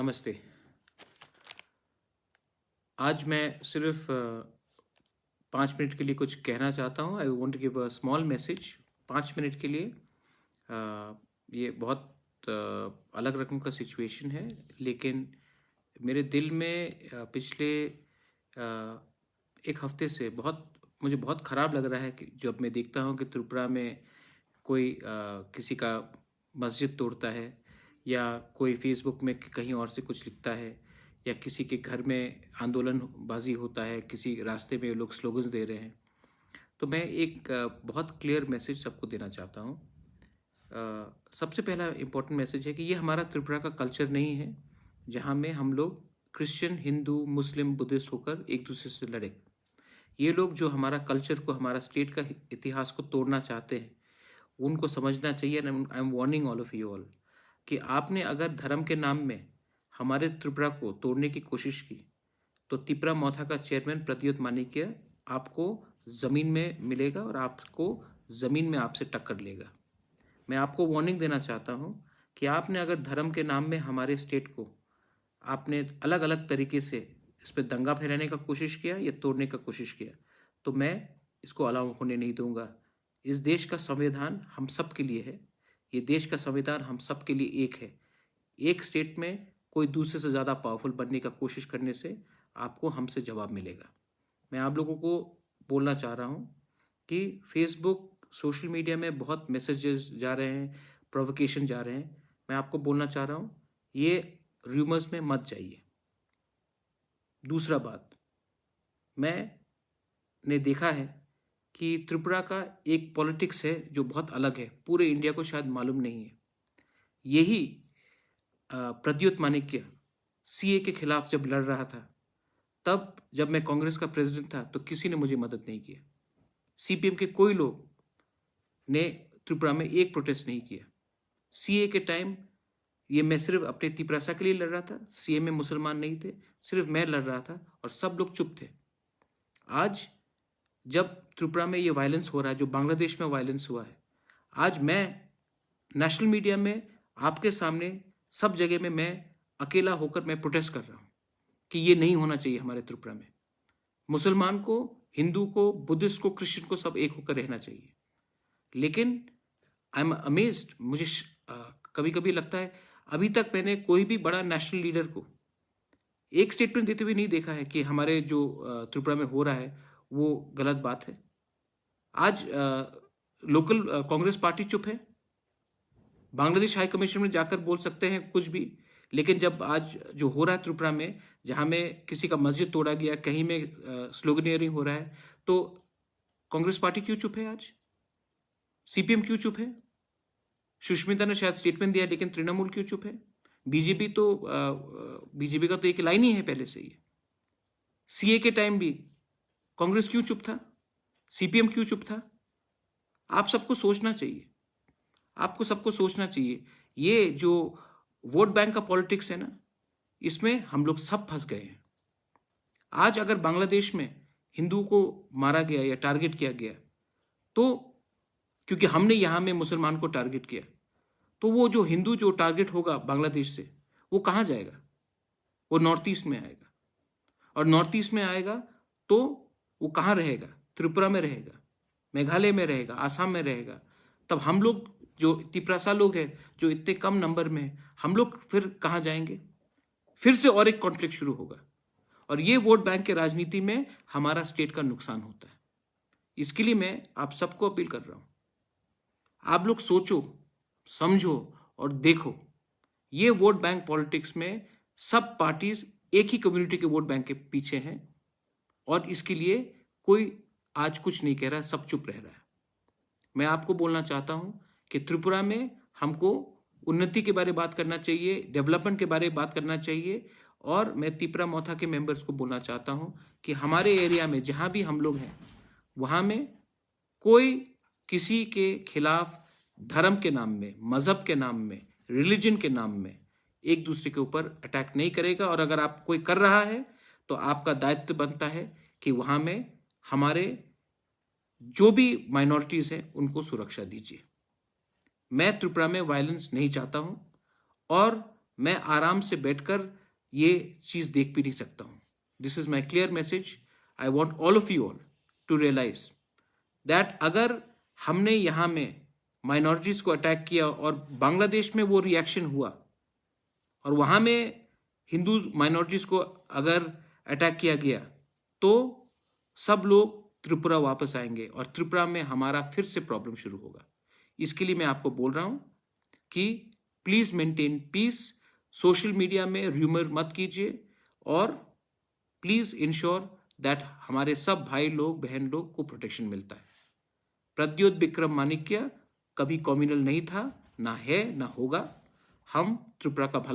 नमस्ते। आज मैं सिर्फ 5 मिनट के लिए कुछ कहना चाहता हूँ। I want to give a small message 5 minute के लिए। ये बहुत अलग रकम का सिचुएशन है, लेकिन मेरे दिल में पिछले एक हफ्ते से मुझे बहुत ख़राब लग रहा है कि जब मैं देखता हूँ कि त्रिपुरा में कोई किसी का मस्जिद तोड़ता है, या कोई फेसबुक में कहीं और से कुछ लिखता है, या किसी के घर में आंदोलनबाजी होता है, किसी रास्ते में लोग स्लोगन्स दे रहे हैं। तो मैं एक बहुत क्लियर मैसेज सबको देना चाहता हूँ। सबसे पहला इम्पोर्टेंट मैसेज है कि ये हमारा त्रिपुरा का कल्चर नहीं है जहाँ में हम लोग क्रिश्चियन, हिंदू, मुस्लिम, बुद्धिस्ट होकर एक दूसरे से लड़े। ये लोग जो हमारा कल्चर को, हमारा स्टेट का इतिहास को तोड़ना चाहते हैं, उनको समझना चाहिए। I am warning all of you all कि आपने अगर धर्म के नाम में हमारे त्रिपुरा को तोड़ने की कोशिश की तो तिपरा मौथा का चेयरमैन प्रद्युत मानिक्य आपको ज़मीन में मिलेगा और आपको ज़मीन में आपसे टक्कर लेगा। मैं आपको वार्निंग देना चाहता हूँ कि आपने अगर धर्म के नाम में हमारे स्टेट को आपने अलग अलग तरीके से इस पर दंगा फैलाने का कोशिश किया या तोड़ने का कोशिश किया, तो मैं इसको अलाउ होने नहीं दूंगा। इस देश का संविधान हम सब के लिए है। ये देश का संविधान हम सब के लिए एक है। एक स्टेट में कोई दूसरे से ज़्यादा पावरफुल बनने का कोशिश करने से आपको हमसे जवाब मिलेगा। मैं आप लोगों को बोलना चाह रहा हूँ कि फेसबुक, सोशल मीडिया में बहुत मैसेजेस जा रहे हैं, प्रोवोकेशन जा रहे हैं। मैं आपको बोलना चाह रहा हूँ, ये र्यूमर्स में मत जाइए। दूसरा बात, मैंने देखा है कि त्रिपुरा का एक पॉलिटिक्स है जो बहुत अलग है, पूरे इंडिया को शायद मालूम नहीं है। यही प्रद्युत मानिक्य सीए के खिलाफ जब लड़ रहा था, तब जब मैं कांग्रेस का प्रेसिडेंट था तो किसी ने मुझे मदद नहीं किया। सीपीएम के कोई लोग ने त्रिपुरा में एक प्रोटेस्ट नहीं किया। सीए के टाइम ये मैं सिर्फ अपने तिपरासा के लिए लड़ रहा था, सीए में मुसलमान नहीं थे, सिर्फ मैं लड़ रहा था और सब लोग चुप थे। आज जब त्रिपुरा में ये वायलेंस हो रहा है, जो बांग्लादेश में वायलेंस हुआ है, आज मैं नेशनल मीडिया में आपके सामने सब जगह में मैं अकेला होकर मैं प्रोटेस्ट कर रहा हूँ कि ये नहीं होना चाहिए हमारे त्रिपुरा में। मुसलमान को, हिंदू को, बुद्धिस्ट को, क्रिश्चियन को सब एक होकर रहना चाहिए। लेकिन आई एम अमेज्ड, मुझे कभी कभी लगता है अभी तक मैंने कोई भी बड़ा नेशनल लीडर को एक स्टेटमेंट देते हुए नहीं देखा है कि हमारे जो त्रिपुरा में हो रहा है वो गलत बात है। आज लोकल कांग्रेस पार्टी चुप है। बांग्लादेश हाई कमीशन में जाकर बोल सकते हैं कुछ भी, लेकिन जब आज जो हो रहा है त्रिपुरा में, जहां में किसी का मस्जिद तोड़ा गया, कहीं में स्लोगनियरिंग हो रहा है, तो कांग्रेस पार्टी क्यों चुप है? आज सीपीएम क्यों चुप है? सुष्मिता ने शायद स्टेटमेंट दिया, लेकिन तृणमूल क्यों चुप है? बीजेपी का तो एक लाइन ही है पहले से ही। सीए के टाइम भी कांग्रेस क्यों चुप था? सीपीएम क्यों चुप था? आप सबको सोचना चाहिए, आपको सबको सोचना चाहिए। ये जो वोट बैंक का पॉलिटिक्स है ना, इसमें हम लोग सब फंस गए हैं। आज अगर बांग्लादेश में हिंदू को मारा गया या टारगेट किया गया, तो क्योंकि हमने यहां में मुसलमान को टारगेट किया, तो वो जो हिंदू जो टारगेट होगा बांग्लादेश से, वो कहां जाएगा? वो नॉर्थ ईस्ट में आएगा, और नॉर्थ ईस्ट में आएगा तो वो कहां रहेगा? त्रिपुरा में रहेगा, मेघालय में रहेगा, आसाम में रहेगा। तब हम लोग जो तिपरासा लोग हैं, जो इतने कम नंबर में, हम लोग फिर कहां जाएंगे? फिर से और एक कॉन्फ्लिक्ट शुरू होगा, और ये वोट बैंक के राजनीति में हमारा स्टेट का नुकसान होता है। इसके लिए मैं आप सबको अपील कर रहा हूं, आप लोग सोचो, समझो और देखो। ये वोट बैंक पॉलिटिक्स में सब पार्टीज एक ही कम्युनिटी के वोट बैंक के पीछे हैं, और इसके लिए कोई आज कुछ नहीं कह रहा, सब चुप रह रहा है। मैं आपको बोलना चाहता हूं कि त्रिपुरा में हमको उन्नति के बारे में बात करना चाहिए, डेवलपमेंट के बारे में बात करना चाहिए। और मैं तिपरा मौथा के मेंबर्स को बोलना चाहता हूं कि हमारे एरिया में जहां भी हम लोग हैं, वहां में कोई किसी के खिलाफ धर्म के नाम में, मजहब के नाम में, रिलीजन के नाम में एक दूसरे के ऊपर अटैक नहीं करेगा। और अगर आप कोई कर रहा है तो आपका दायित्व बनता है कि वहां में हमारे जो भी माइनॉरिटीज हैं उनको सुरक्षा दीजिए। मैं त्रिपुरा में वायलेंस नहीं चाहता हूं, और मैं आराम से बैठकर ये चीज़ देख भी नहीं सकता हूँ. This is my clear message. I want all of you all to realise that अगर हमने यहाँ में माइनॉरिटीज़ को अटैक किया और बांग्लादेश में वो रिएक्शन हुआ और वहाँ में हिंदू माइनॉरिटीज़ को अगर अटैक किया गया तो सब लोग त्रिपुरा वापस आएंगे और त्रिपुरा में हमारा फिर से प्रॉब्लम शुरू होगा. इसके लिए मैं आपको बोल रहा हूँ कि please maintain piece. Social media में र्यूमर मत कीजिए और प्लीज़ इंश्योर दैट हमारे सब भाई लोग बहन लोग को प्रोटेक्शन मिलता है. प्रद्योत विक्रम माणिक्य कभी कम्युनल नहीं था, ना है, ना होगा. हम त्रिपुरा का भला